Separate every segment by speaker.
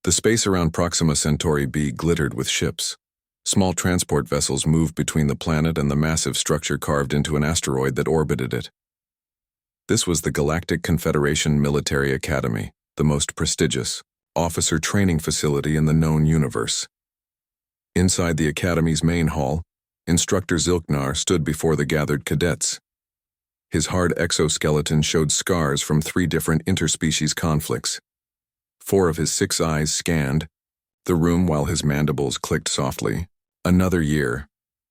Speaker 1: The space around Proxima Centauri b glittered with ships. Small transport vessels moved between the planet and the massive structure carved into an asteroid that orbited it. This was the Galactic Confederation Military Academy, the most prestigious officer training facility in the known universe. Inside the Academy's main hall, Instructor Zilknar stood before the gathered cadets. His hard exoskeleton showed scars from 3 different interspecies conflicts. 4 of his 6 eyes scanned the room while his mandibles clicked softly. Another year,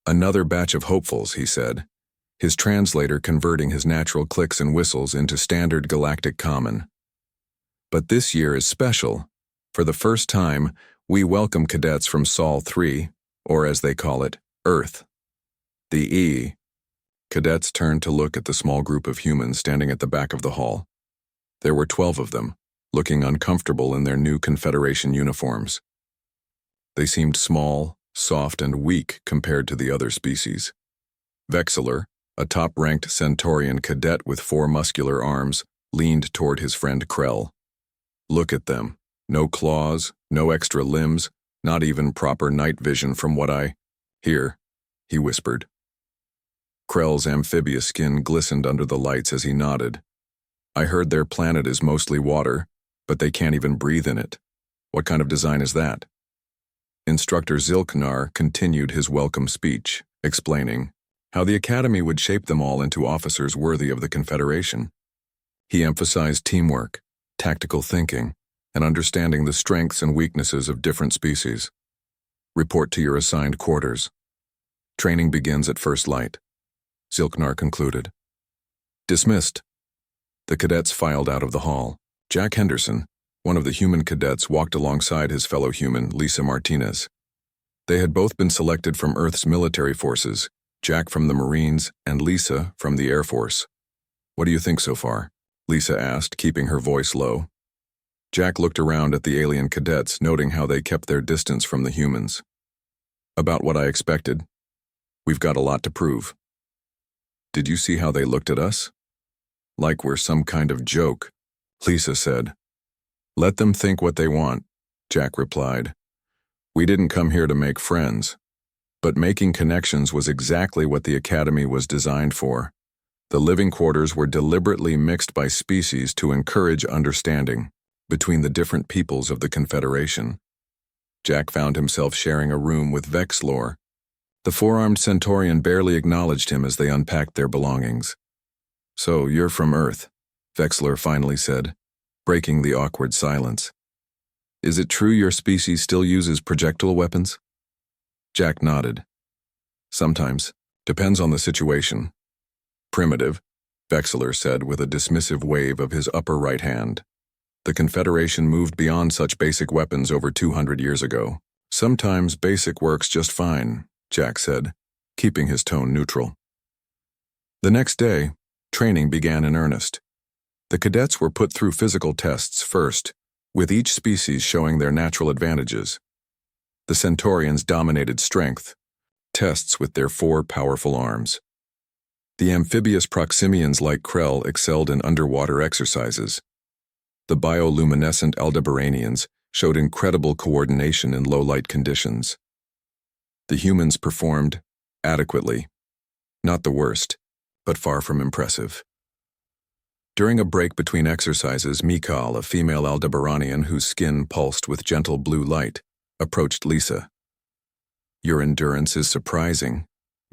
Speaker 1: another batch of hopefuls, he said, his translator converting his natural clicks and whistles into standard galactic common. But this year is special. For the first time, we welcome cadets from Sol 3, or as they call it, Earth. The E. Cadets turned to look at the small group of humans standing at the back of the hall. There were 12 of them, looking uncomfortable in their new Confederation uniforms. They seemed small, soft, and weak compared to the other species. Vexler, a top-ranked Centaurian cadet with 4 muscular arms, leaned toward his friend Krell. Look at them. No claws, no extra limbs, not even proper night vision from what I hear, he whispered. Krell's amphibious skin glistened under the lights as he nodded. I heard their planet is mostly water, but they can't even breathe in it. What kind of design is that? Instructor Zilknar continued his welcome speech, explaining how the Academy would shape them all into officers worthy of the Confederation. He emphasized teamwork, tactical thinking, and understanding the strengths and weaknesses of different species. Report to your assigned quarters. Training begins at first light, Zilknar concluded. Dismissed. The cadets filed out of the hall. Jack Henderson, one of the human cadets, walked alongside his fellow human, Lisa Martinez. They had both been selected from Earth's military forces, Jack from the Marines and Lisa from the Air Force. What do you think so far? Lisa asked, keeping her voice low. Jack looked around at the alien cadets, noting how they kept their distance from the humans. About what I expected. We've got a lot to prove. Did you see how they looked at us? Like we're some kind of joke, Lisa said. Let them think what they want, Jack replied. We didn't come here to make friends. But making connections was exactly what the Academy was designed for. The living quarters were deliberately mixed by species to encourage understanding between the different peoples of the Confederation. Jack found himself sharing a room with Vexlor. The 4-armed Centaurian barely acknowledged him as they unpacked their belongings. So, you're from Earth, Vexlor finally said, breaking the awkward silence. Is it true your species still uses projectile weapons? Jack nodded. Sometimes. Depends on the situation. Primitive, Vexler said with a dismissive wave of his upper right hand. The Confederation moved beyond such basic weapons over 200 years ago. Sometimes basic works just fine, Jack said, keeping his tone neutral. The next day, training began in earnest. The cadets were put through physical tests first, with each species showing their natural advantages. The Centaurians dominated strength, tests with their 4 powerful arms. The amphibious Proximians like Krell excelled in underwater exercises. The bioluminescent Aldebaranians showed incredible coordination in low-light conditions. The humans performed adequately. Not the worst, but far from impressive. During a break between exercises, Mikal, a female Aldebaranian whose skin pulsed with gentle blue light, approached Lisa. Your endurance is surprising,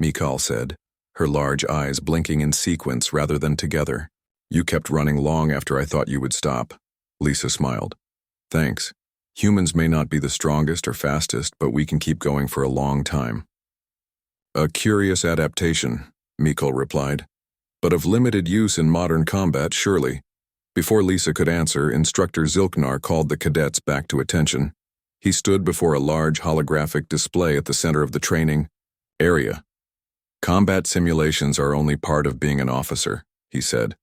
Speaker 1: Mikal said, her large eyes blinking in sequence rather than together. You kept running long after I thought you would stop, Lisa smiled. Thanks. Humans may not be the strongest or fastest, but we can keep going for a long time. A curious adaptation, Mikal replied, but of limited use in modern combat, surely. Before Lisa could answer, Instructor Zilknar called the cadets back to attention. He stood before a large holographic display at the center of the training area. Combat simulations are only part of being an officer, he said.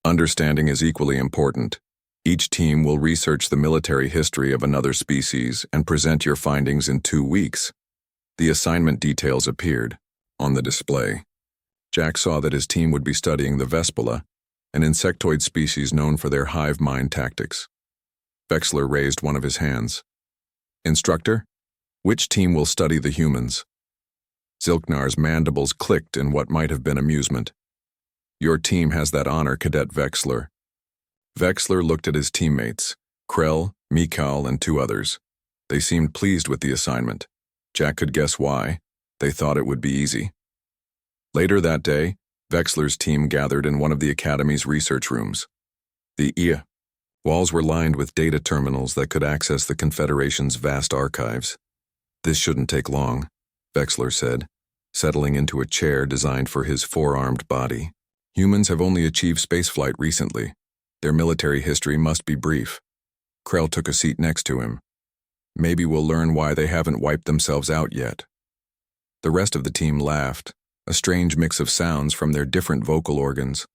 Speaker 1: Understanding is equally important. Each team will research the military history of another species and present your findings in 2 weeks. The assignment details appeared on the display. Jack saw that his team would be studying the Vespula, an insectoid species known for their hive mind tactics. Vexler raised one of his hands. Instructor, which team will study the humans? Zilknar's mandibles clicked in what might have been amusement. Your team has that honor, Cadet Vexler. Vexler looked at his teammates, Krell, Mikal, and two others. They seemed pleased with the assignment. Jack could guess why. They thought it would be easy. Later that day, Vexler's team gathered in one of the Academy's research rooms. The walls were lined with data terminals that could access the Confederation's vast archives. This shouldn't take long, Vexler said, settling into a chair designed for his four-armed body. Humans have only achieved spaceflight recently. Their military history must be brief. Krell took a seat next to him. Maybe we'll learn why they haven't wiped themselves out yet. The rest of the team laughed, a strange mix of sounds from their different vocal organs.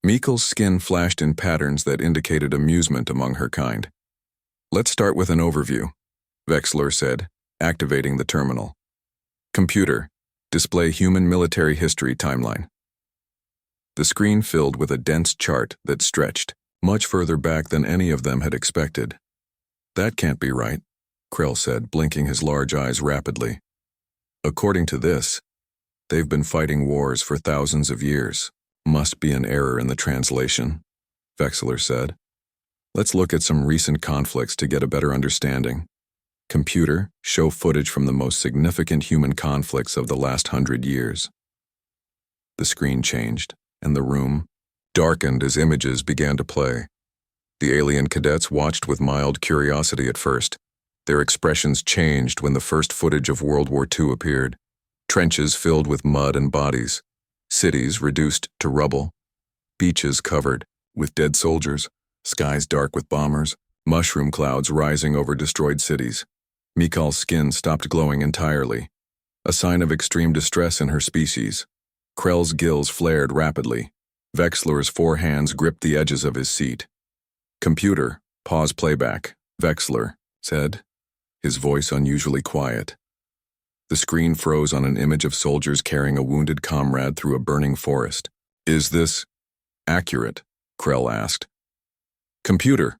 Speaker 1: Mikal's skin flashed in patterns that indicated amusement among her kind. Let's start with an overview, Vexler said, activating the terminal. Computer, display human military history timeline. The screen filled with a dense chart that stretched, much further back than any of them had expected. That can't be right, Krell said, blinking his large eyes rapidly. According to this, they've been fighting wars for thousands of years. Must be an error in the translation, Vexler said. Let's look at some recent conflicts to get a better understanding. Computer, show footage from the most significant human conflicts of the last 100 years. The screen changed, and the room darkened as images began to play. The alien cadets watched with mild curiosity at first. Their expressions changed when the first footage of World War II appeared. Trenches filled with mud and bodies, cities reduced to rubble, beaches covered with dead soldiers, skies dark with bombers, mushroom clouds rising over destroyed cities. Mikal's skin stopped glowing entirely, a sign of extreme distress in her species. Krell's gills flared rapidly. Vexler's four hands gripped the edges of his seat. Computer, pause playback, Vexler said, his voice unusually quiet. The screen froze on an image of soldiers carrying a wounded comrade through a burning forest. Is this accurate? Krell asked. Computer,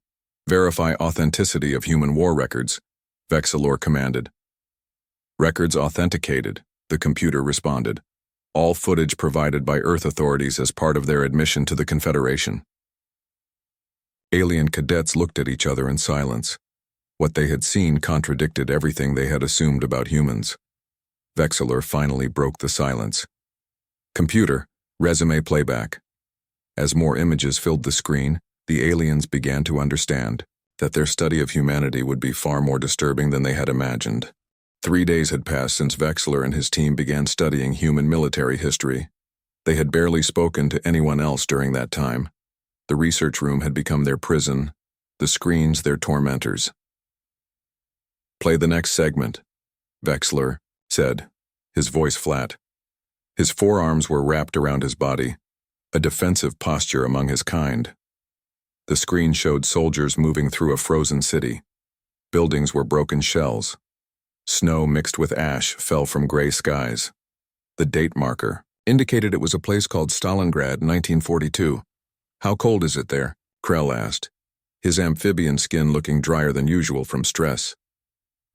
Speaker 1: verify authenticity of human war records, Vexler commanded. Records authenticated, the computer responded. All footage provided by Earth authorities as part of their admission to the Confederation. Alien cadets looked at each other in silence. What they had seen contradicted everything they had assumed about humans. Vexler finally broke the silence. Computer, resume playback. As more images filled the screen, the aliens began to understand that their study of humanity would be far more disturbing than they had imagined. 3 days had passed since Vexler and his team began studying human military history. They had barely spoken to anyone else during that time. The research room had become their prison, the screens their tormentors. Play the next segment, Vexler said, his voice flat. His forearms were wrapped around his body, a defensive posture among his kind. The screen showed soldiers moving through a frozen city. Buildings were broken shells. Snow mixed with ash fell from gray skies. The date marker indicated it was a place called Stalingrad, 1942. How cold is it there? Krell asked, his amphibian skin looking drier than usual from stress.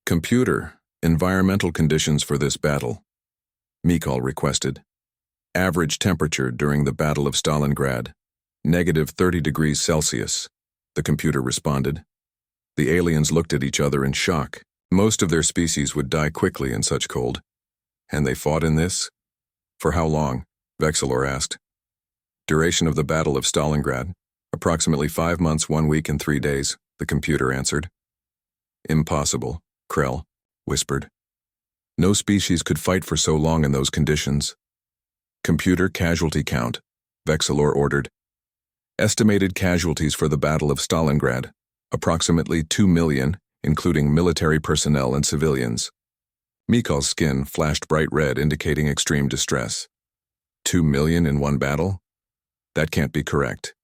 Speaker 1: Computer, environmental conditions for this battle, Mikal requested. Average temperature during the Battle of Stalingrad, -30 degrees Celsius, the computer responded. The aliens looked at each other in shock. Most of their species would die quickly in such cold. And they fought in this? For how long? Vexler asked. Duration of the Battle of Stalingrad, approximately 5 months, 1 week, and 3 days, the computer answered. Impossible, Krell whispered. No species could fight for so long in those conditions. Computer casualty count, Vexler ordered. Estimated casualties for the Battle of Stalingrad, approximately 2 million, including military personnel and civilians. Mikal's skin flashed bright red, indicating extreme distress. 2 million in one battle? That can't be correct.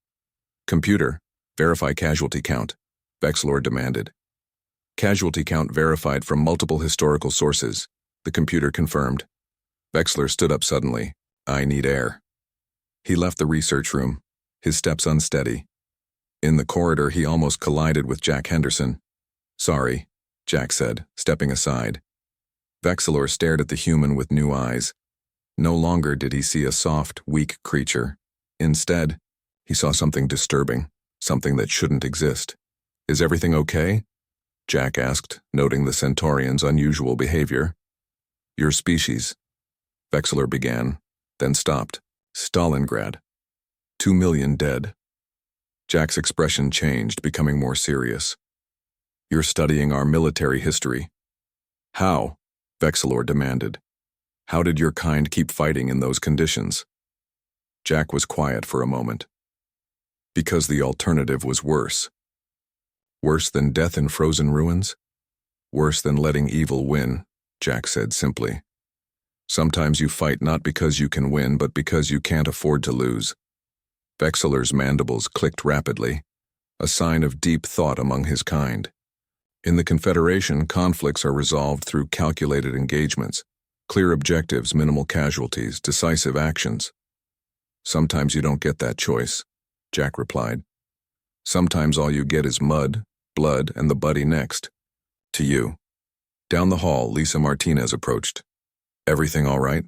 Speaker 1: Computer, verify casualty count, Vexler demanded. Casualty count verified from multiple historical sources, the computer confirmed. Vexler stood up suddenly. I need air. He left the research room, his steps unsteady. In the corridor, he almost collided with Jack Henderson. "Sorry," Jack said, stepping aside. Vexilor stared at the human with new eyes. No longer did he see a soft, weak creature. Instead, he saw something disturbing, something that shouldn't exist. "Is everything okay?" Jack asked, noting the Centaurian's unusual behavior. "Your species," Vexilor began, then stopped. "Stalingrad. 2 million dead." Jack's expression changed, becoming more serious. "You're studying our military history." "How?" Vexilor demanded. "How did your kind keep fighting in those conditions?" Jack was quiet for a moment. "Because the alternative was worse." "Worse than death in frozen ruins?" "Worse than letting evil win," Jack said simply. "Sometimes you fight not because you can win, but because you can't afford to lose." Vexilor's mandibles clicked rapidly, a sign of deep thought among his kind. In the Confederation, conflicts are resolved through calculated engagements, clear objectives, minimal casualties, decisive actions. "Sometimes you don't get that choice," Jack replied. "Sometimes all you get is mud, blood, and the buddy next to you." Down the hall, Lisa Martinez approached. "Everything all right?"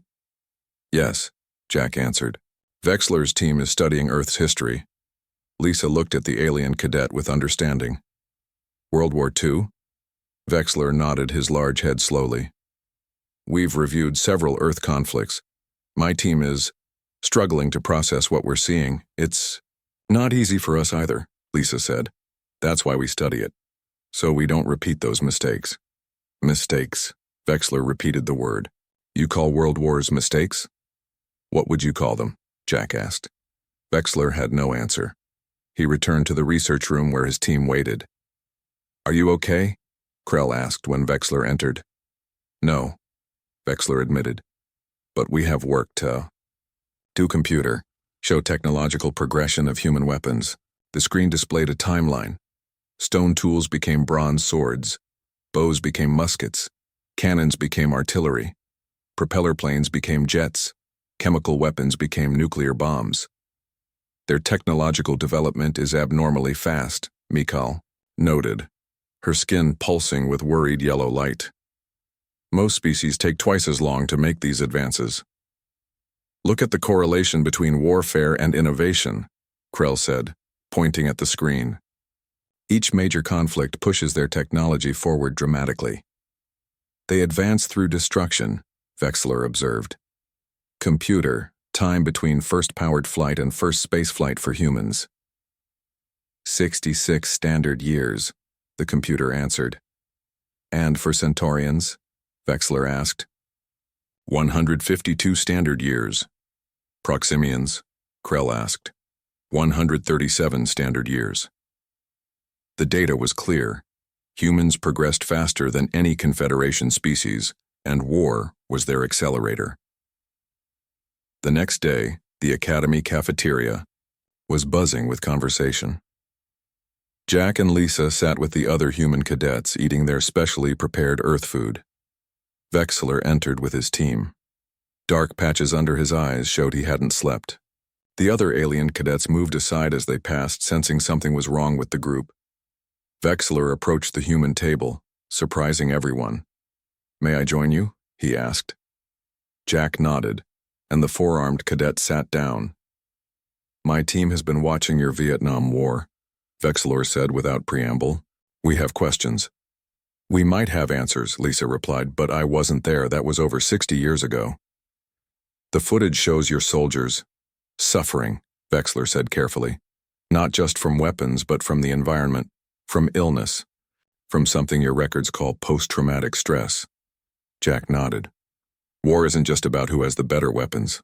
Speaker 1: "Yes," Jack answered. "Vexilor's team is studying Earth's history." Lisa looked at the alien cadet with understanding. "World War II?" Vexilor nodded his large head slowly. "We've reviewed several Earth conflicts. My team is struggling to process what we're seeing. It's not easy for us either," Lisa said. "That's why we study it, so we don't repeat those mistakes." "Mistakes," Vexilor repeated the word. "You call world wars mistakes?" "What would you call them?" Jack asked. Vexilor had no answer. He returned to the research room where his team waited. "Are you okay?" Krell asked when Vexilor entered. "No," Vexilor admitted. "But we have work to do." Computer. Show technological progression of human weapons. The screen displayed a timeline. Stone tools became bronze swords. Bows became muskets. Cannons became artillery. Propeller planes became jets. Chemical weapons became nuclear bombs. "Their technological development is abnormally fast," Mikal noted, her skin pulsing with worried yellow light. "Most species take twice as long to make these advances." "Look at the correlation between warfare and innovation," Krell said, pointing at the screen. "Each major conflict pushes their technology forward dramatically." "They advance through destruction," Vexilor observed. Computer. Time between first powered flight and first space flight for humans. 66 standard years, the computer answered. "And for Centaurians?" Vexilor asked. 152 standard years. "Proximians?" Krell asked. 137 standard years. The data was clear. Humans progressed faster than any Confederation species, and war was their accelerator. The next day, the Academy cafeteria was buzzing with conversation. Jack and Lisa sat with the other human cadets eating their specially prepared Earth food. Vexilor entered with his team. Dark patches under his eyes showed he hadn't slept. The other alien cadets moved aside as they passed, sensing something was wrong with the group. Vexilor approached the human table, surprising everyone. "May I join you?" he asked. Jack nodded, and the four-armed cadet sat down. "My team has been watching your Vietnam War," Vexilor said without preamble. "We have questions." "We might have answers," Lisa replied, "but I wasn't there. That was over 60 years ago." "The footage shows your soldiers suffering," Vexilor said carefully. "Not just from weapons, but from the environment, from illness, from something your records call post-traumatic stress." Jack nodded. "War isn't just about who has the better weapons."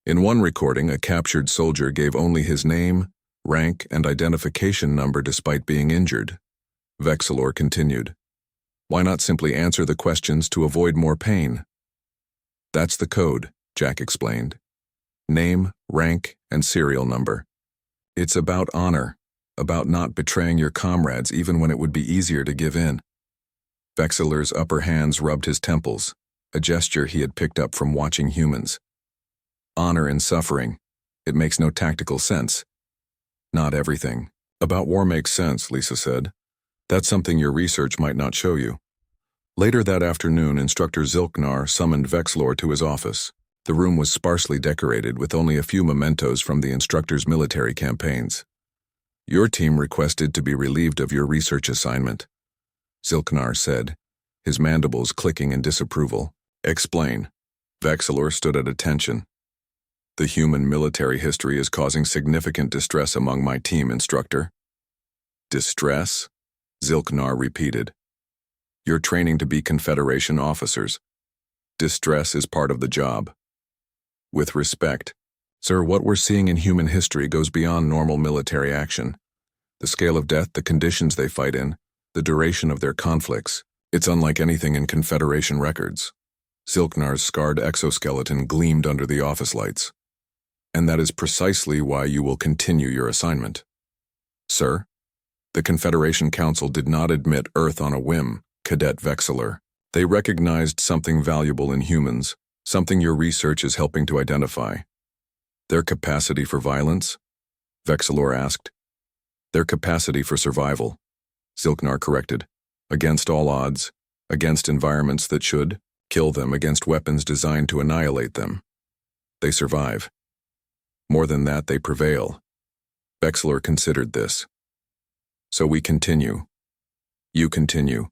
Speaker 1: In one recording, a captured soldier gave only his name, rank, and identification number despite being injured. Vexilor continued. "Why not simply answer the questions to avoid more pain?" "That's the code," Jack explained. "Name, rank, and serial number. It's about honor, about not betraying your comrades even when it would be easier to give in." Vexilor's upper hands rubbed his temples, a gesture he had picked up from watching humans. "Honor in suffering. It makes no tactical sense." "Not everything," About war makes sense, Lisa said. That's something your research might not show you. Later that afternoon, Instructor Zilknar summoned Vexlor to his office. The room was sparsely decorated with only a few mementos from the instructor's military campaigns. Your team requested to be relieved of your research assignment, Zilknar said, his mandibles clicking in disapproval. Explain. Vexlor stood at attention. The human military history is causing significant distress among my team, Instructor. Distress? Zilknar repeated. You're training to be Confederation officers. Distress is part of the job. With respect, sir, what we're seeing in human history goes beyond normal military action. The scale of death, the conditions they fight in, the duration of their conflicts, it's unlike anything in Confederation records. Zilknar's scarred exoskeleton gleamed under the office lights. And that is precisely why you will continue your assignment. Sir, the Confederation Council did not admit Earth on a whim, Cadet Vexler. They recognized something valuable in humans, something your research is helping to identify. Their capacity for violence? Vexler asked. Their capacity for survival, Zilknar corrected. Against all odds, against environments that should kill them, against weapons designed to annihilate them. They survive. More than that, they prevail. Vexler considered this. So we continue. You continue,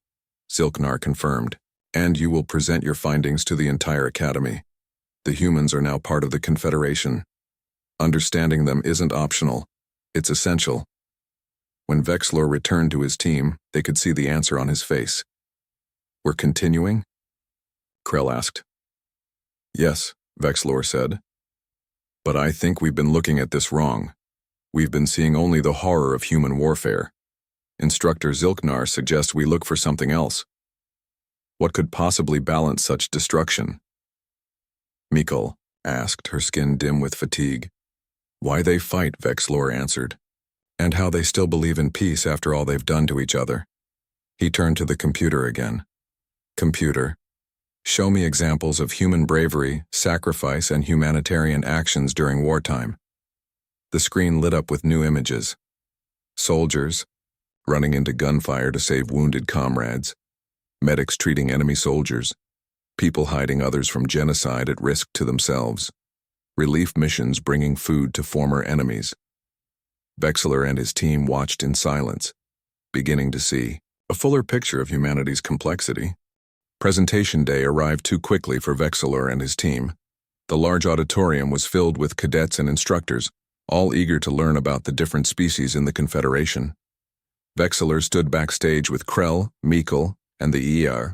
Speaker 1: Zilknar confirmed, and you will present your findings to the entire Academy. The humans are now part of the Confederation. Understanding them isn't optional, it's essential. When Vexler returned to his team, they could see the answer on his face. We're continuing? Krell asked. Yes, Vexler said. But I think we've been looking at this wrong. We've been seeing only the horror of human warfare. Instructor Zilknar suggests we look for something else. What could possibly balance such destruction? Mikkel asked, her skin dim with fatigue. Why they fight, Vexler answered, and how they still believe in peace after all they've done to each other. He turned to the computer again. Computer, show me examples of human bravery, sacrifice, and humanitarian actions during wartime. The screen lit up with new images. Soldiers, running into gunfire to save wounded comrades. Medics treating enemy soldiers. People hiding others from genocide at risk to themselves. Relief missions bringing food to former enemies. Vexler and his team watched in silence, beginning to see a fuller picture of humanity's complexity. Presentation day arrived too quickly for Vexler and his team. The large auditorium was filled with cadets and instructors, all eager to learn about the different species in the Confederation. Vexler stood backstage with Krell, Mikkel, and the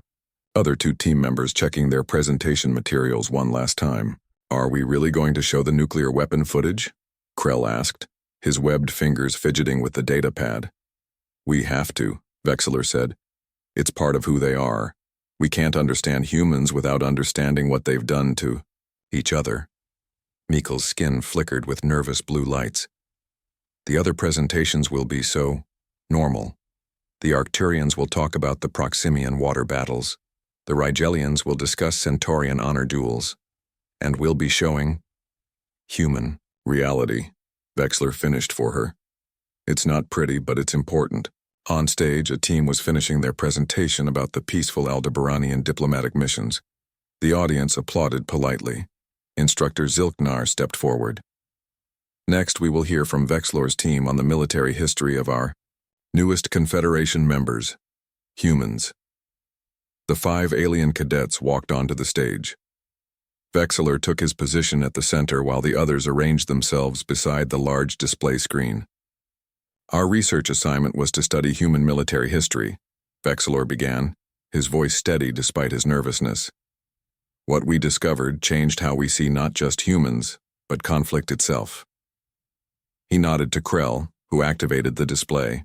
Speaker 1: other two team members checking their presentation materials one last time. Are we really going to show the nuclear weapon footage? Krell asked, his webbed fingers fidgeting with the data pad. We have to, Vexler said. It's part of who they are. We can't understand humans without understanding what they've done to each other. Mikkel's skin flickered with nervous blue lights. The other presentations will be so normal. The Arcturians will talk about the Proximian water battles. The Rigelians will discuss Centaurian honor duels. And we'll be showing human reality. Vexler finished for her. It's not pretty, but it's important. On stage, a team was finishing their presentation about the peaceful Aldebaranian diplomatic missions. The audience applauded politely. Instructor Zilknar stepped forward. Next, we will hear from Vexler's team on the military history of our newest Confederation members, humans. The 5 alien cadets walked onto the stage. Vexler took his position at the center while the others arranged themselves beside the large display screen. Our research assignment was to study human military history, Vexler began, his voice steady despite his nervousness. What we discovered changed how we see not just humans, but conflict itself. He nodded to Krell, who activated the display.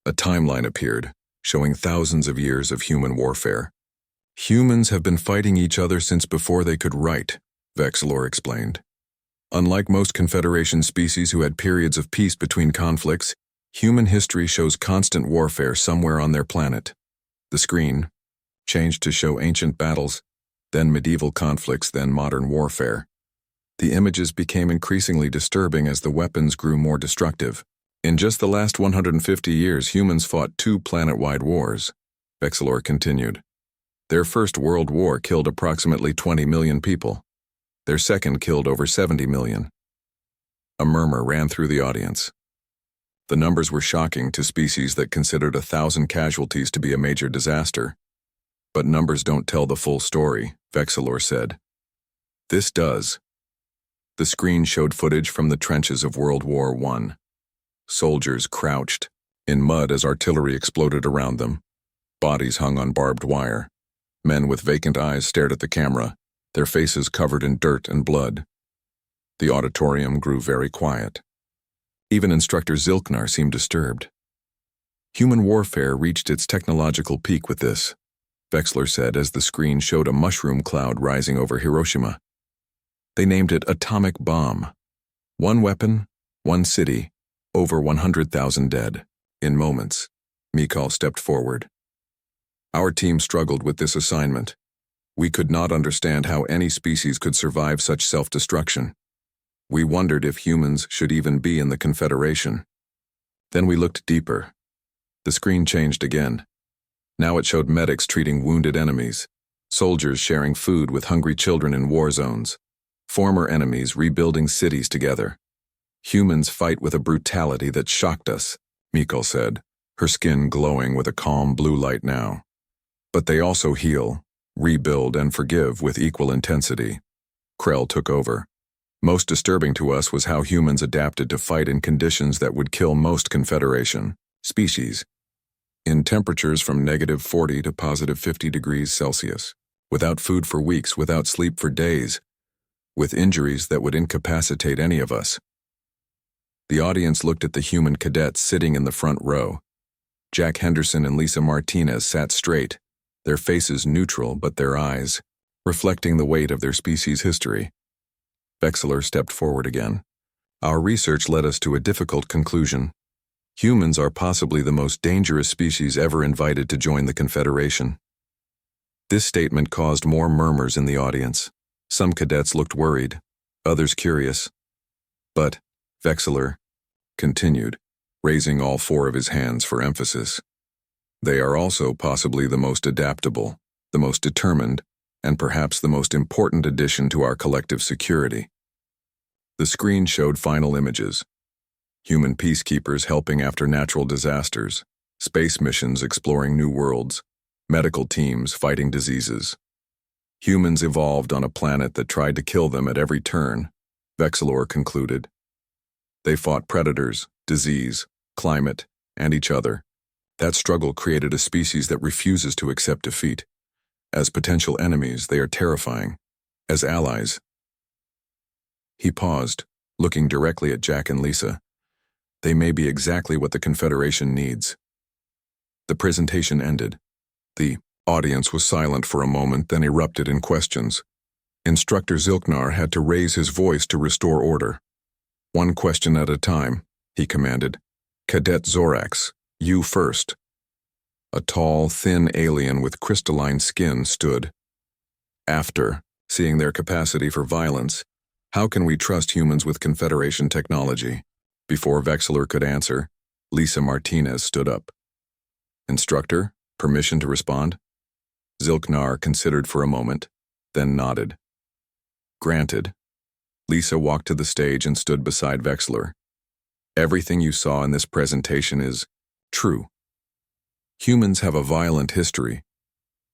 Speaker 1: A timeline appeared, showing thousands of years of human warfare. Humans have been fighting each other since before they could write, Vexler explained. Unlike most Confederation species who had periods of peace between conflicts, human history shows constant warfare somewhere on their planet. The screen changed to show ancient battles, then medieval conflicts, then modern warfare. The images became increasingly disturbing as the weapons grew more destructive. In just the last 150 years, humans fought 2 planet-wide wars, Vexilor continued. Their first world war killed approximately 20 million people. Their second killed over 70 million. A murmur ran through the audience. The numbers were shocking to species that considered 1,000 casualties to be a major disaster. But numbers don't tell the full story, Vexilor said. This does. The screen showed footage from the trenches of World War I. Soldiers crouched in mud as artillery exploded around them. Bodies hung on barbed wire. Men with vacant eyes stared at the camera, their faces covered in dirt and blood. The auditorium grew very quiet. Even Instructor Zilknar seemed disturbed. Human warfare reached its technological peak with this, Vexilor said as the screen showed a mushroom cloud rising over Hiroshima. They named it Atomic Bomb. 1 weapon, 1 city, over 100,000 dead. In moments, Mikhail stepped forward. Our team struggled with this assignment. We could not understand how any species could survive such self-destruction. We wondered if humans should even be in the Confederation. Then we looked deeper. The screen changed again. Now it showed medics treating wounded enemies, soldiers sharing food with hungry children in war zones, former enemies rebuilding cities together. Humans fight with a brutality that shocked us, Mikhail said, her skin glowing with a calm blue light now. But they also heal, rebuild, and forgive with equal intensity. Krell took over. Most disturbing to us was how humans adapted to fight in conditions that would kill most Confederation species, in temperatures from -40 to +50 degrees Celsius, without food for weeks, without sleep for days, with injuries that would incapacitate any of us. The audience looked at the human cadets sitting in the front row. Jack Henderson and Lisa Martinez sat straight, their faces neutral but their eyes reflecting the weight of their species' history. Vexilor stepped forward again. Our research led us to a difficult conclusion. Humans are possibly the most dangerous species ever invited to join the Confederation. This statement caused more murmurs in the audience. Some cadets looked worried, others curious. But, Vexilor continued, raising all 4 of his hands for emphasis. They are also possibly the most adaptable, the most determined, and perhaps the most important addition to our collective security. The screen showed final images. Human peacekeepers helping after natural disasters, space missions exploring new worlds, medical teams fighting diseases. Humans evolved on a planet that tried to kill them at every turn, Vexilor concluded. They fought predators, disease, climate, and each other. That struggle created a species that refuses to accept defeat. As potential enemies, they are terrifying. As allies. He paused, looking directly at Jack and Lisa. They may be exactly what the Confederation needs. The presentation ended. The audience was silent for a moment, then erupted in questions. Instructor Zilknar had to raise his voice to restore order. 1 question at a time, he commanded. Cadet Zorax, you first. A tall, thin alien with crystalline skin stood. After seeing their capacity for violence, how can we trust humans with Confederation technology? Before Vexilor could answer, Lisa Martinez stood up. Instructor, permission to respond? Zilknar considered for a moment, then nodded. Granted. Lisa walked to the stage and stood beside Vexilor. Everything you saw in this presentation is true. Humans have a violent history.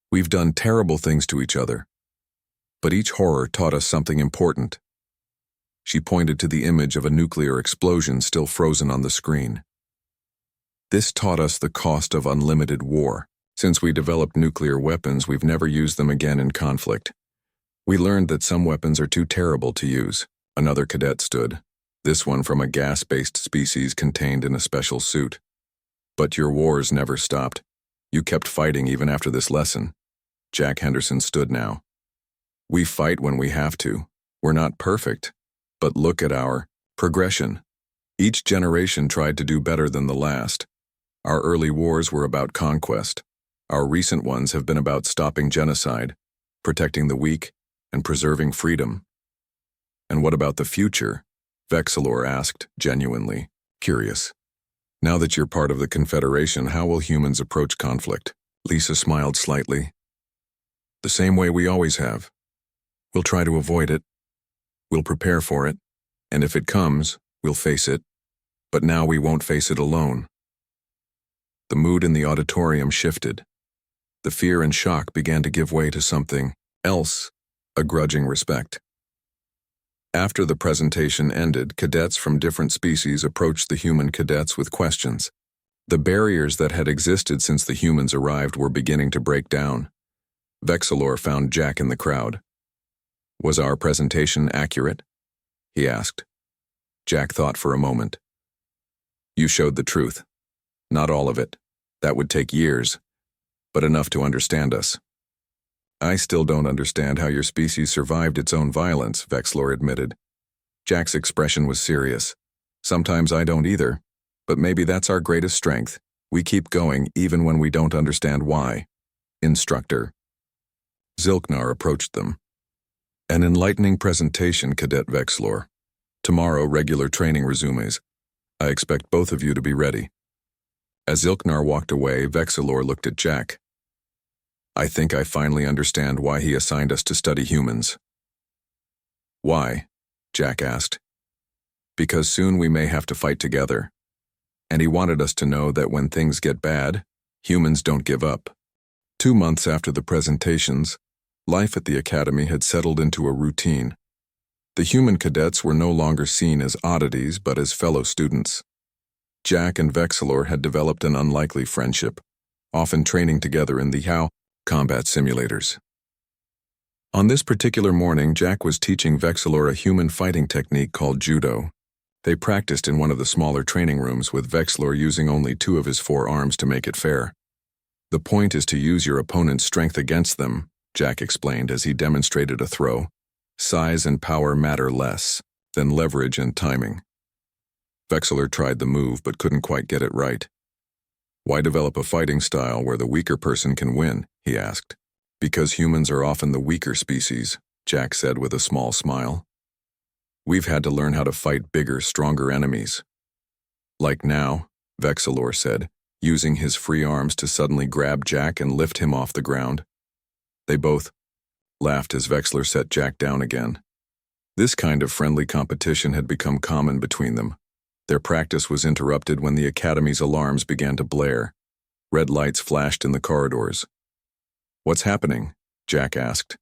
Speaker 1: We've done terrible things to each other. But each horror taught us something important. She pointed to the image of a nuclear explosion still frozen on the screen. This taught us the cost of unlimited war. Since we developed nuclear weapons, we've never used them again in conflict. We learned that some weapons are too terrible to use. Another cadet stood, this one from a gas-based species contained in a special suit. But your wars never stopped. You kept fighting even after this lesson. Jack Henderson stood now. We fight when we have to. We're not perfect. But look at our progression. Each generation tried to do better than the last. Our early wars were about conquest. Our recent ones have been about stopping genocide, protecting the weak, and preserving freedom. And what about the future? Vexilor asked, genuinely curious. Now that you're part of the Confederation, how will humans approach conflict? Lisa smiled slightly. The same way we always have. We'll try to avoid it. We'll prepare for it. And if it comes, we'll face it. But now we won't face it alone. The mood in the auditorium shifted. The fear and shock began to give way to something else, a grudging respect. After the presentation ended, cadets from different species approached the human cadets with questions. The barriers that had existed since the humans arrived were beginning to break down. Vexilor found Jack in the crowd. Was our presentation accurate? He asked. Jack thought for a moment. You showed the truth. Not all of it. That would take years, but enough to understand us. I still don't understand how your species survived its own violence, Vexilor admitted. Jack's expression was serious. Sometimes I don't either, but maybe that's our greatest strength. We keep going even when we don't understand why. Instructor. Zilknar approached them. An enlightening presentation, Cadet Vexilor. Tomorrow, regular training resumes. I expect both of you to be ready. As Zilknar walked away, Vexilor looked at Jack. I think I finally understand why he assigned us to study humans. Why? Jack asked. Because soon we may have to fight together. And he wanted us to know that when things get bad, humans don't give up. 2 months after the presentations, life at the academy had settled into a routine. The human cadets were no longer seen as oddities but as fellow students. Jack and Vexilor had developed an unlikely friendship, often training together in the HFY combat simulators. On this particular morning, Jack was teaching Vexilor a human fighting technique called judo. They practiced in one of the smaller training rooms, with Vexilor using only 2 of his 4 arms to make it fair. The point is to use your opponent's strength against them, Jack explained as he demonstrated a throw. Size and power matter less than leverage and timing. Vexilor tried the move but couldn't quite get it right. Why develop a fighting style where the weaker person can win? He asked. Because humans are often the weaker species, Jack said with a small smile. We've had to learn how to fight bigger, stronger enemies. Like now, Vexilor said, using his free arms to suddenly grab Jack and lift him off the ground. They both laughed as Vexilor set Jack down again. This kind of friendly competition had become common between them. Their practice was interrupted when the academy's alarms began to blare. Red lights flashed in the corridors. What's happening? Jack asked.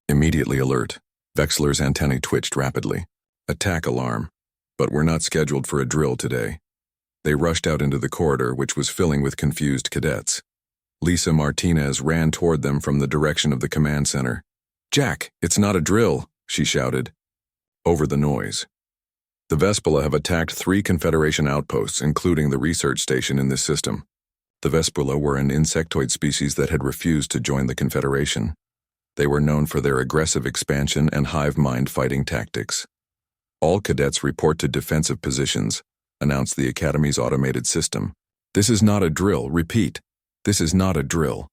Speaker 1: Immediately alert. Vexilor's antennae twitched rapidly. Attack alarm. But we're not scheduled for a drill today. They rushed out into the corridor, which was filling with confused cadets. Lisa Martinez ran toward them from the direction of the command center. Jack, it's not a drill, she shouted. Over the noise. The Vespula have attacked 3 Confederation outposts, including the research station in this system. The Vespula were an insectoid species that had refused to join the Confederation. They were known for their aggressive expansion and hive mind fighting tactics. All cadets report to defensive positions, announced the Academy's automated system. This is not a drill, repeat. This is not a drill.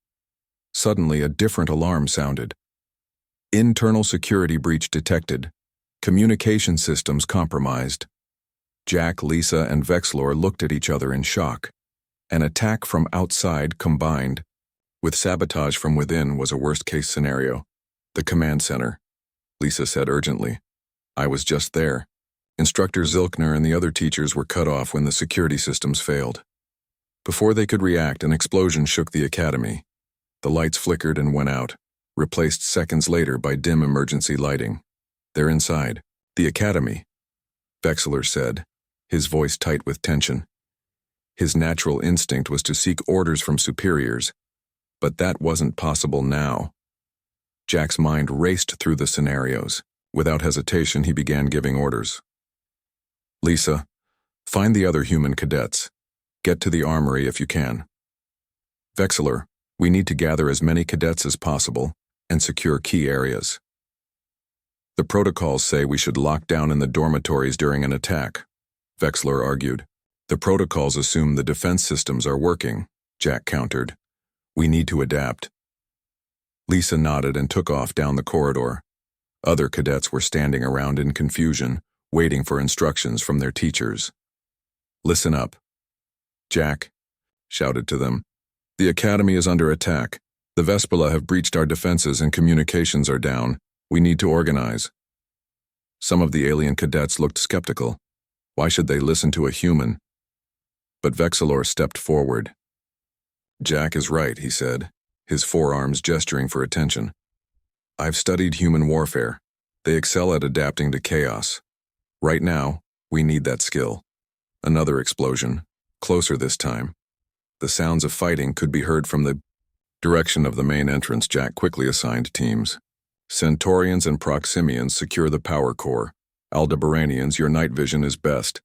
Speaker 1: Suddenly, a different alarm sounded. Internal security breach detected. Communication systems compromised. Jack, Lisa, and Vexilor looked at each other in shock. An attack from outside combined with sabotage from within was a worst-case scenario. The command center, Lisa said urgently. I was just there. Instructor Zilknar and the other teachers were cut off when the security systems failed. Before they could react, an explosion shook the academy. The lights flickered and went out, replaced seconds later by dim emergency lighting. They're inside. The academy, Vexilor said, his voice tight with tension. His natural instinct was to seek orders from superiors, but that wasn't possible now. Jack's mind raced through the scenarios. Without hesitation, he began giving orders. Lisa, find the other human cadets. Get to the armory if you can. Vexilor, we need to gather as many cadets as possible and secure key areas. The protocols say we should lock down in the dormitories during an attack, Vexilor argued. The protocols assume the defense systems are working, Jack countered. We need to adapt. Lisa nodded and took off down the corridor. Other cadets were standing around in confusion, waiting for instructions from their teachers. Listen up. Jack shouted to them. The Academy is under attack. The Vespula have breached our defenses and communications are down. We need to organize. Some of the alien cadets looked skeptical. Why should they listen to a human? But Vexilor stepped forward. Jack is right, he said, his forearms gesturing for attention. I've studied human warfare. They excel at adapting to chaos. Right now, we need that skill. Another explosion, closer this time. The sounds of fighting could be heard from the direction of the main entrance. Jack quickly assigned teams. Centaurians and Proximians secure the power core. Aldebaranians, your night vision is best.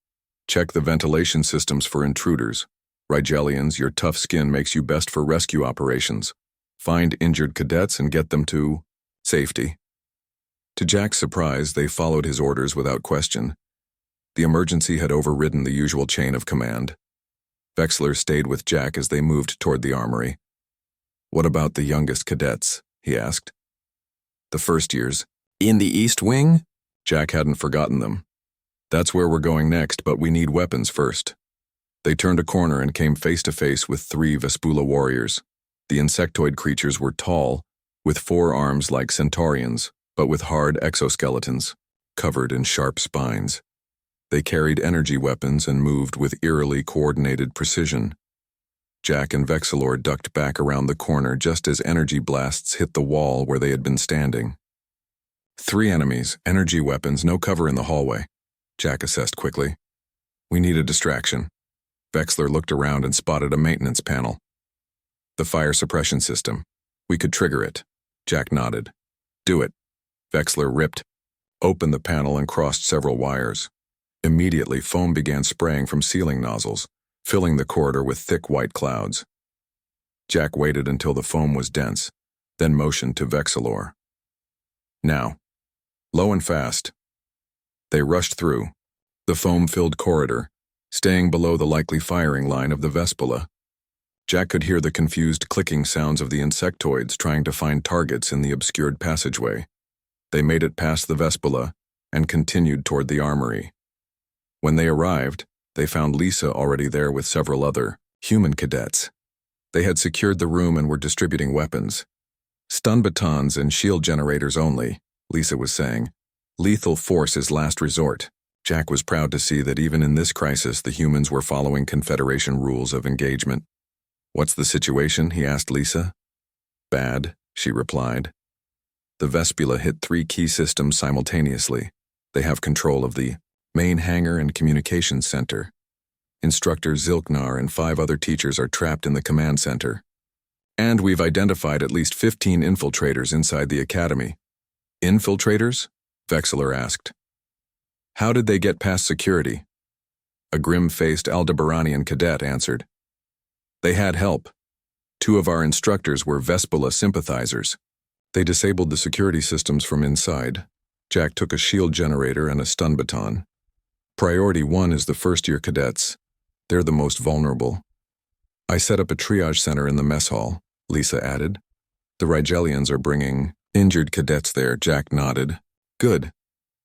Speaker 1: Check the ventilation systems for intruders. Rigelians, your tough skin makes you best for rescue operations. Find injured cadets and get them to safety. To Jack's surprise, they followed his orders without question. The emergency had overridden the usual chain of command. Vexler stayed with Jack as they moved toward the armory. What about the youngest cadets? He asked. The first years. In the East Wing? Jack hadn't forgotten them. That's where we're going next, but we need weapons first. They turned a corner and came face to face with 3 Vespula warriors. The insectoid creatures were tall, with 4 arms like centaurians, but with hard exoskeletons, covered in sharp spines. They carried energy weapons and moved with eerily coordinated precision. Jack and Vexilor ducked back around the corner just as energy blasts hit the wall where they had been standing. 3 enemies, energy weapons, no cover in the hallway, Jack assessed quickly. We need a distraction. Vexler looked around and spotted a maintenance panel. The fire suppression system. We could trigger it. Jack nodded. Do it. Vexler ripped open the panel and crossed several wires. Immediately, foam began spraying from ceiling nozzles, filling the corridor with thick white clouds. Jack waited until the foam was dense, then motioned to Vexilor. Now. Low and fast. They rushed through the foam-filled corridor, staying below the likely firing line of the Vespula. Jack could hear the confused clicking sounds of the insectoids trying to find targets in the obscured passageway. They made it past the Vespula and continued toward the armory. When they arrived, they found Lisa already there with several other human cadets. They had secured the room and were distributing weapons. Stun batons and shield generators only, Lisa was saying. Lethal force is last resort. Jack was proud to see that even in this crisis, the humans were following Confederation rules of engagement. What's the situation? He asked Lisa. Bad, she replied. The Vespula hit 3 key systems simultaneously. They have control of the main hangar and communications center. Instructor Zilknar and 5 other teachers are trapped in the command center. And we've identified at least 15 infiltrators inside the academy. Infiltrators? Vexilor asked. How did they get past security? A grim-faced Aldebaranian cadet answered. They had help. 2 of our instructors were Vespula sympathizers. They disabled the security systems from inside. Jack took a shield generator and a stun baton. Priority 1 is the first-year cadets. They're the most vulnerable. I set up a triage center in the mess hall, Lisa added. The Rigelians are bringing injured cadets there, Jack nodded. Good.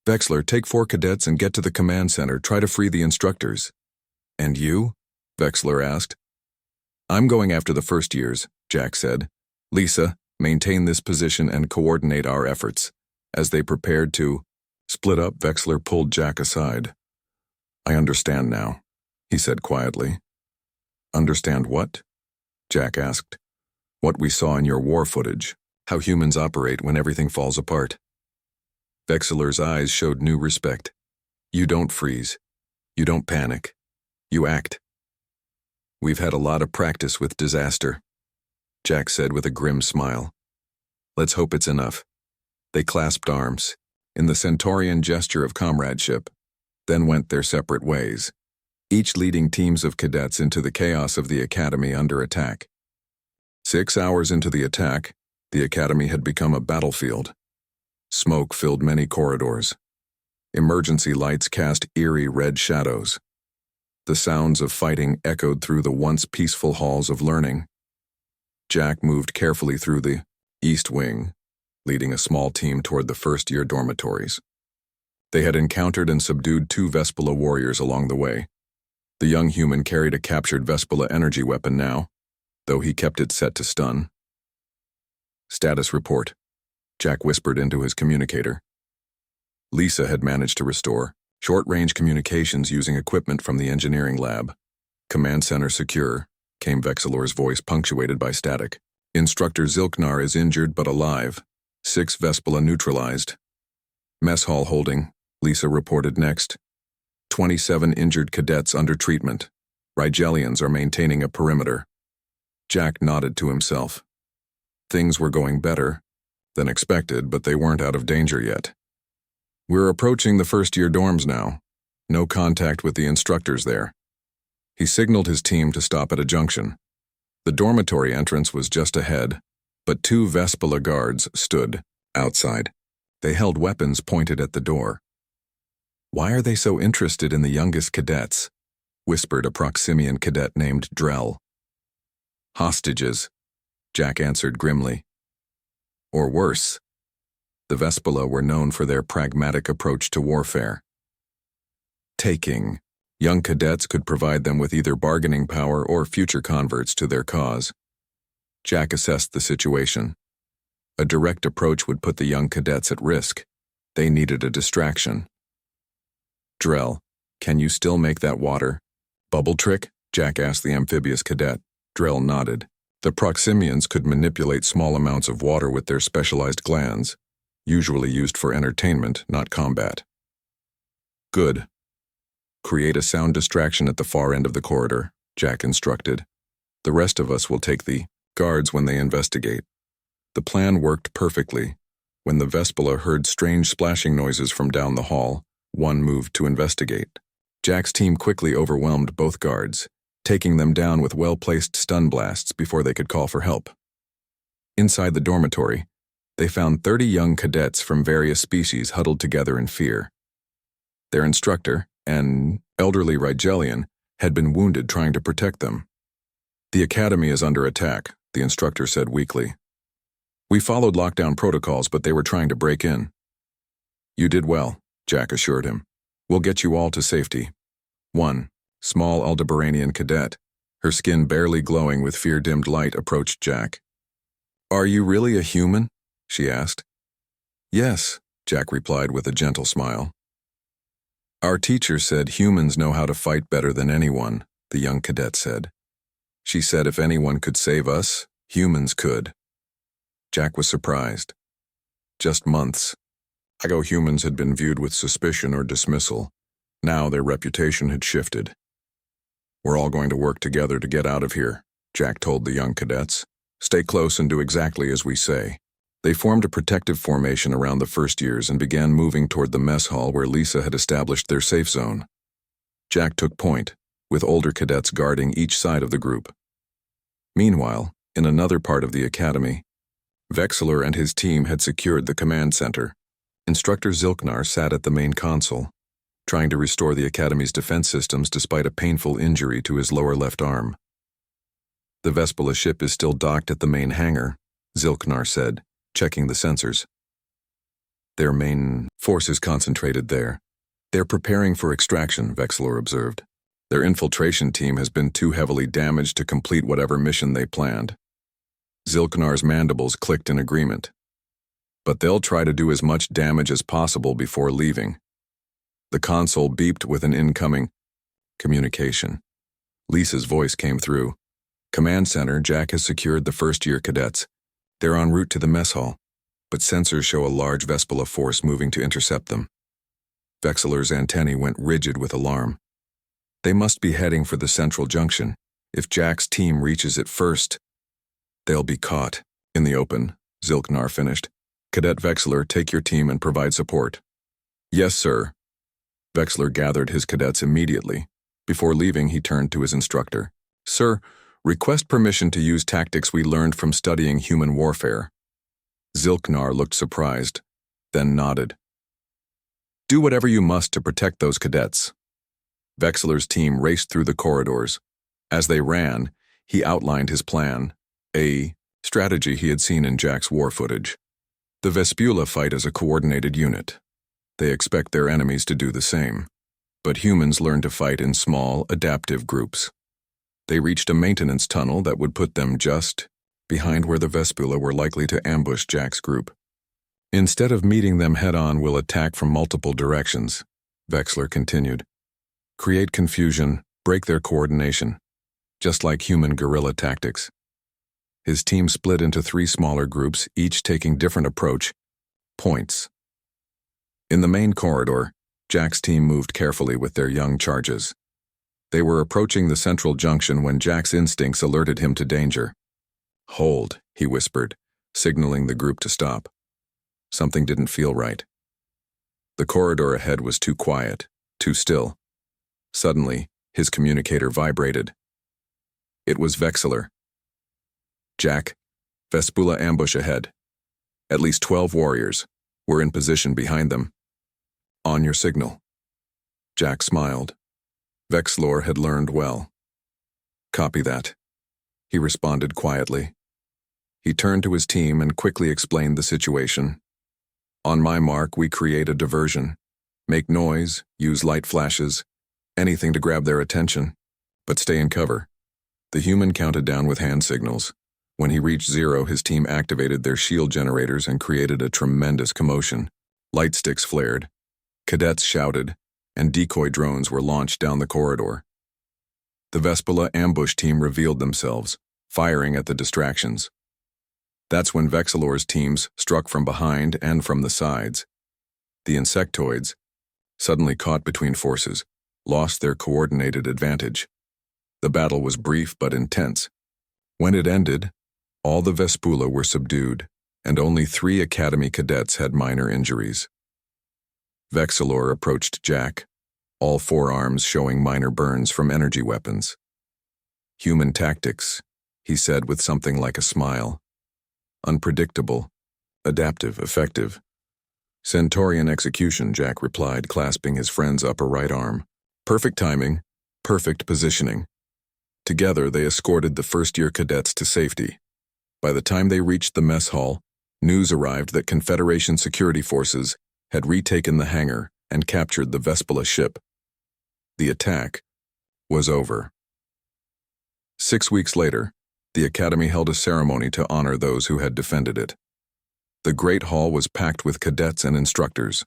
Speaker 1: Vexler, take 4 cadets and get to the command center. Try to free the instructors. And you? Vexler asked. I'm going after the first years, Jack said. Lisa, maintain this position and coordinate our efforts. As they prepared to split up, Vexler pulled Jack aside. I understand now, he said quietly. Understand what? Jack asked. What we saw in your war footage, how humans operate when everything falls apart. Vexilor's eyes showed new respect. You don't freeze. You don't panic. You act. We've had a lot of practice with disaster, Jack said with a grim smile. Let's hope it's enough. They clasped arms, in the Centaurian gesture of comradeship, then went their separate ways, each leading teams of cadets into the chaos of the academy under attack. 6 hours into the attack, the academy had become a battlefield. Smoke filled many corridors. Emergency lights cast eerie red shadows. The sounds of fighting echoed through the once peaceful halls of learning. Jack moved carefully through the East Wing, leading a small team toward the first-year dormitories. They had encountered and subdued 2 Vespula warriors along the way. The young human carried a captured Vespula energy weapon now, though he kept it set to stun. Status report, Jack whispered into his communicator. Lisa had managed to restore short-range communications using equipment from the engineering lab. Command center secure, came Vexilor's voice punctuated by static. Instructor Zilknar is injured but alive. 6 Vespula neutralized. Mess hall holding, Lisa reported next. 27 injured cadets under treatment. Rigelians are maintaining a perimeter. Jack nodded to himself. Things were going better than expected, but they weren't out of danger yet. We're approaching the first-year dorms now. No contact with the instructors there. He signaled his team to stop at a junction. The dormitory entrance was just ahead, but 2 Vespula guards stood outside. They held weapons pointed at the door. Why are they so interested in the youngest cadets? Whispered a Proximian cadet named Drell. Hostages, Jack answered grimly. Or worse. The Vespula were known for their pragmatic approach to warfare. Taking. Young cadets could provide them with either bargaining power or future converts to their cause. Jack assessed the situation. A direct approach would put the young cadets at risk. They needed a distraction. Drell, can you still make that water? Bubble trick? Jack asked the amphibious cadet. Drell nodded. The Proximians could manipulate small amounts of water with their specialized glands, usually used for entertainment, not combat. Good. Create a sound distraction at the far end of the corridor, Jack instructed. The rest of us will take the guards when they investigate. The plan worked perfectly. When the Vespula heard strange splashing noises from down the hall, one moved to investigate. Jack's team quickly overwhelmed both guards, taking them down with well-placed stun blasts before they could call for help. Inside the dormitory, they found 30 young cadets from various species huddled together in fear. Their instructor, an elderly Rigelian, had been wounded trying to protect them. The academy is under attack, the instructor said weakly. We followed lockdown protocols, but they were trying to break in. You did well, Jack assured him. We'll get you all to safety. 1. Small Aldebaranian cadet, her skin barely glowing with fear-dimmed light, approached Jack. Are you really a human? She asked. Yes, Jack replied with a gentle smile. Our teacher said humans know how to fight better than anyone, the young cadet said. She said if anyone could save us, humans could. Jack was surprised. Just months ago, humans had been viewed with suspicion or dismissal. Now their reputation had shifted. We're all going to work together to get out of here, Jack told the young cadets. Stay close and do exactly as we say. They formed a protective formation around the first years and began moving toward the mess hall where Lisa had established their safe zone. Jack took point, with older cadets guarding each side of the group. Meanwhile, in another part of the academy, Vexilor and his team had secured the command center. Instructor Zilknar sat at the main console, trying to restore the academy's defense systems despite a painful injury to his lower left arm. The Vespula ship is still docked at the main hangar, Zilknar said, checking the sensors. Their main force is concentrated there. They're preparing for extraction, Vexilor observed. Their infiltration team has been too heavily damaged to complete whatever mission they planned. Zilknar's mandibles clicked in agreement. But they'll try to do as much damage as possible before leaving. The console beeped with an incoming communication. Lisa's voice came through. Command center, Jack has secured the first-year cadets. They're en route to the mess hall, but sensors show a large Vespula force moving to intercept them. Vexilor's antennae went rigid with alarm. They must be heading for the central junction. If Jack's team reaches it first, they'll be caught. In the open, Zilknar finished. Cadet Vexilor, take your team and provide support. Yes, sir. Vexilor gathered his cadets immediately. Before leaving, he turned to his instructor. Sir, request permission to use tactics we learned from studying human warfare. Zilknar looked surprised, then nodded. Do whatever you must to protect those cadets. Vexilor's team raced through the corridors. As they ran, he outlined his plan, a strategy he had seen in Jack's war footage. The Vespula fight as a coordinated unit. They expect their enemies to do the same. But humans learned to fight in small, adaptive groups. They reached a maintenance tunnel that would put them just behind where the Vespula were likely to ambush Jack's group. Instead of meeting them head-on, we'll attack from multiple directions, Vexler continued. Create confusion, break their coordination, just like human guerrilla tactics. His team split into 3 smaller groups, each taking different approach points. In the main corridor, Jack's team moved carefully with their young charges. They were approaching the central junction when Jack's instincts alerted him to danger. Hold, he whispered, signaling the group to stop. Something didn't feel right. The corridor ahead was too quiet, too still. Suddenly, his communicator vibrated. It was Vexler. Jack, Vespula ambush ahead. At least 12 warriors. We're in position behind them. On your signal. Jack smiled. Vexlor had learned well. Copy that. He responded quietly. He turned to his team and quickly explained the situation. On my mark, we create a diversion. Make noise, use light flashes, anything to grab their attention. But stay in cover. The human counted down with hand signals. When he reached 0, his team activated their shield generators and created a tremendous commotion. Light sticks flared. Cadets shouted, and decoy drones were launched down the corridor. The Vespula ambush team revealed themselves, firing at the distractions. That's when Vexilor's teams struck from behind and from the sides. The insectoids, suddenly caught between forces, lost their coordinated advantage. The battle was brief but intense. When it ended, all the Vespula were subdued, and only 3 Academy cadets had minor injuries. Vexilor approached Jack, all forearms showing minor burns from energy weapons. Human tactics, he said with something like a smile. Unpredictable, adaptive, effective. Centaurian execution, Jack replied, clasping his friend's upper right arm. Perfect timing, perfect positioning. Together, they escorted the first-year cadets to safety. By the time they reached the mess hall, news arrived that Confederation security forces had retaken the hangar and captured the Vespula ship. The attack was over. 6 weeks later, the Academy held a ceremony to honor those who had defended it. The Great Hall was packed with cadets and instructors.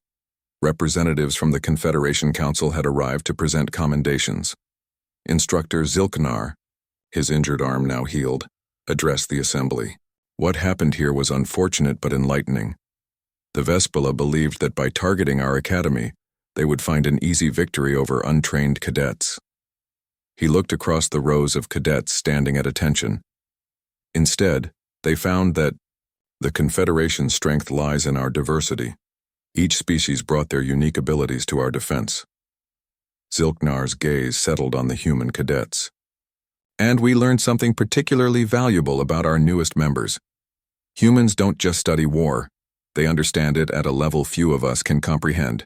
Speaker 1: Representatives from the Confederation Council had arrived to present commendations. Instructor Zilknar, his injured arm now healed, addressed the assembly. What happened here was unfortunate but enlightening. The Vespula believed that by targeting our academy, they would find an easy victory over untrained cadets. He looked across the rows of cadets standing at attention. Instead, they found that the Confederation's strength lies in our diversity. Each species brought their unique abilities to our defense. Zilknar's gaze settled on the human cadets. And we learned something particularly valuable about our newest members. Humans don't just study war. They understand it at a level few of us can comprehend.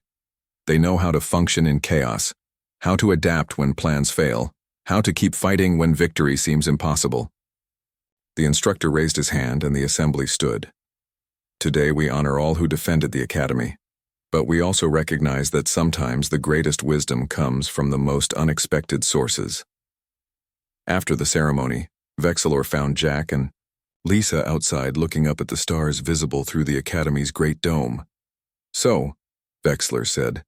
Speaker 1: They know how to function in chaos, how to adapt when plans fail, how to keep fighting when victory seems impossible. The instructor raised his hand and the assembly stood. Today we honor all who defended the academy, but we also recognize that sometimes the greatest wisdom comes from the most unexpected sources. After the ceremony, Vexilor found Jack and Lisa outside looking up at the stars visible through the academy's great dome. So, Vexler said,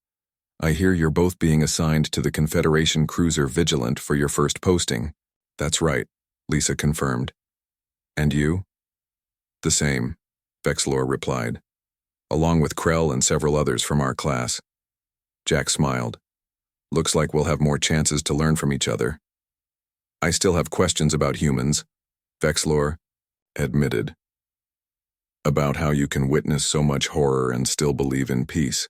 Speaker 1: I hear you're both being assigned to the Confederation cruiser Vigilant for your first posting. That's right, Lisa confirmed. And you? The same, Vexlor replied, along with Krell and several others from our class. Jack smiled. Looks like we'll have more chances to learn from each other. I still have questions about humans, Vexlor admitted. About how you can witness so much horror and still believe in peace.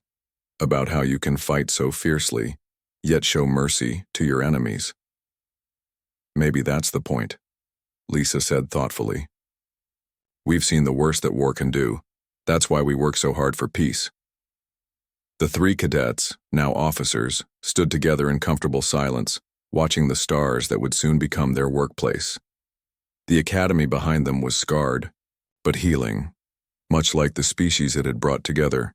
Speaker 1: About how you can fight so fiercely, yet show mercy to your enemies. Maybe that's the point, Lisa said thoughtfully. We've seen the worst that war can do. That's why we work so hard for peace. The 3 cadets, now officers, stood together in comfortable silence, watching the stars that would soon become their workplace. The academy behind them was scarred, but healing, much like the species it had brought together.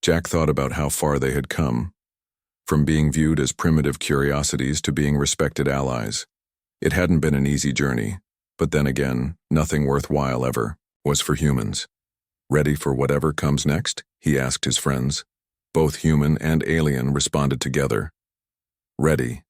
Speaker 1: Jack thought about how far they had come. from being viewed as primitive curiosities to being respected allies. It hadn't been an easy journey, but then again, nothing worthwhile ever was for humans. Ready for whatever comes next? He asked his friends. Both human and alien responded together. Ready,